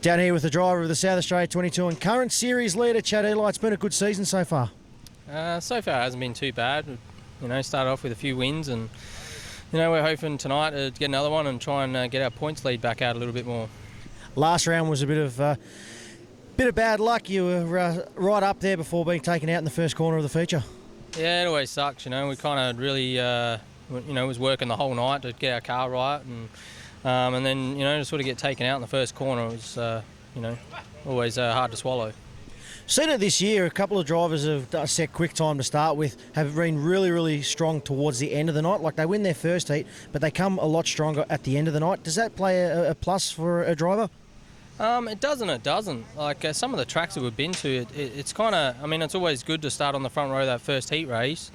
Down here with the driver of the South Australia 22 and current series leader, Chad Ely. It's been a good season so far. So far it hasn't been too bad. Started off with a few wins and, we're hoping tonight to get another one and try and get our points lead back out a little bit more. Last round was a bit of bad luck. You were right up there before being taken out in the first corner of the feature. Yeah, it always sucks, We kind of really, was working the whole night to get our car right and then, to sort of get taken out in the first corner was, always hard to swallow. Seen it this year, a couple of drivers have set quick time to start with, have been really, really strong towards the end of the night. Like they win their first heat, but they come a lot stronger at the end of the night. Does that play a plus for a driver? It does and it doesn't. Like some of the tracks that we've been to, it's kind of, it's always good to start on the front row of that first heat race,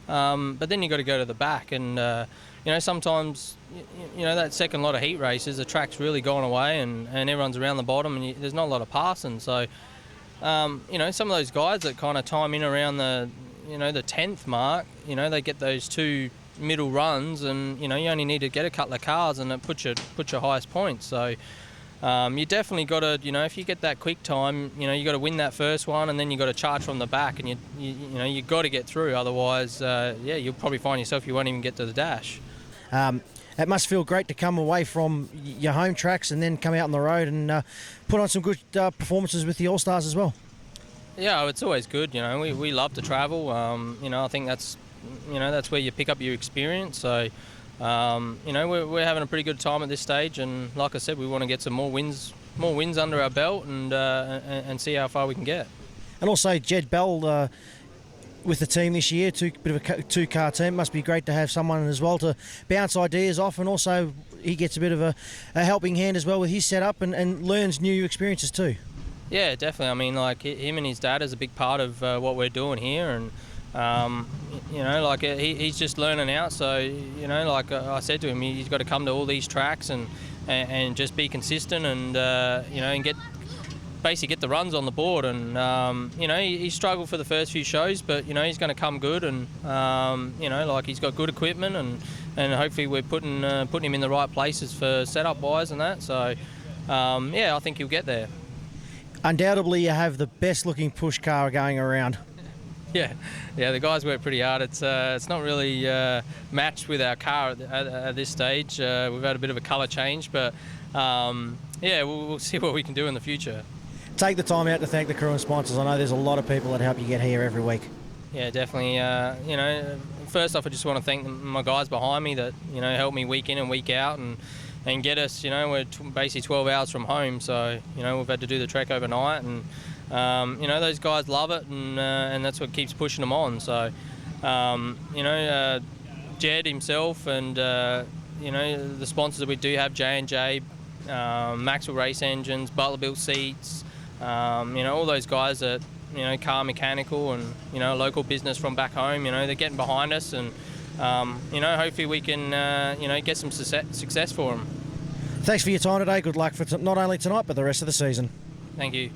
but then you've got to go to the back and, sometimes, that second lot of heat races, the track's really gone away and everyone's around the bottom and there's not a lot of passing. So, some of those guys that kind of time in around the 10th mark, they get those two middle runs and, you only need to get a couple of cars and it puts your highest points. So, you definitely got to, if you get that quick time, you got to win that first one and then you got to charge from the back and you got to get through. Otherwise, you'll probably find yourself you won't even get to the dash. It must feel great to come away from your home tracks and then come out on the road and put on some good performances with the All-Stars as well. Yeah, it's always good. We love to travel. I think that's where you pick up your experience. So, we're having a pretty good time at this stage. And like I said, we want to get some more wins under our belt and see how far we can get. And also, Jed Bell with the team this year, bit of a two-car team. Must be great to have someone as well to bounce ideas off, and also he gets a bit of a helping hand as well with his setup and learns new experiences too. Yeah, definitely. Him and his dad is a big part of what we're doing here, and he's just learning out. So I said to him, he's got to come to all these tracks and just be consistent and and get the runs on the board. And he struggled for the first few shows, but he's going to come good and he's got good equipment and hopefully we're putting him in the right places for setup wise and that. So I think he'll get there. Undoubtedly, you have the best looking push car going around. Yeah, the guys work pretty hard. It's not really matched with our car at this stage. We've had a bit of a colour change, but we'll see what we can do in the future. Take the time out to thank the crew and sponsors. I know there's a lot of people that help you get here every week. Yeah, definitely. First off, I just want to thank my guys behind me that help me week in and week out and get us. We're basically 12 hours from home, so we've had to do the trek overnight, and those guys love it, and that's what keeps pushing them on. So Jed himself and the sponsors that we do have, J&J, Maxwell Race Engines, Butler Built Seats. All those guys that, Car Mechanical and, a local business from back home, they're getting behind us and, hopefully we can, get some success for them. Thanks for your time today. Good luck for not only tonight, but the rest of the season. Thank you.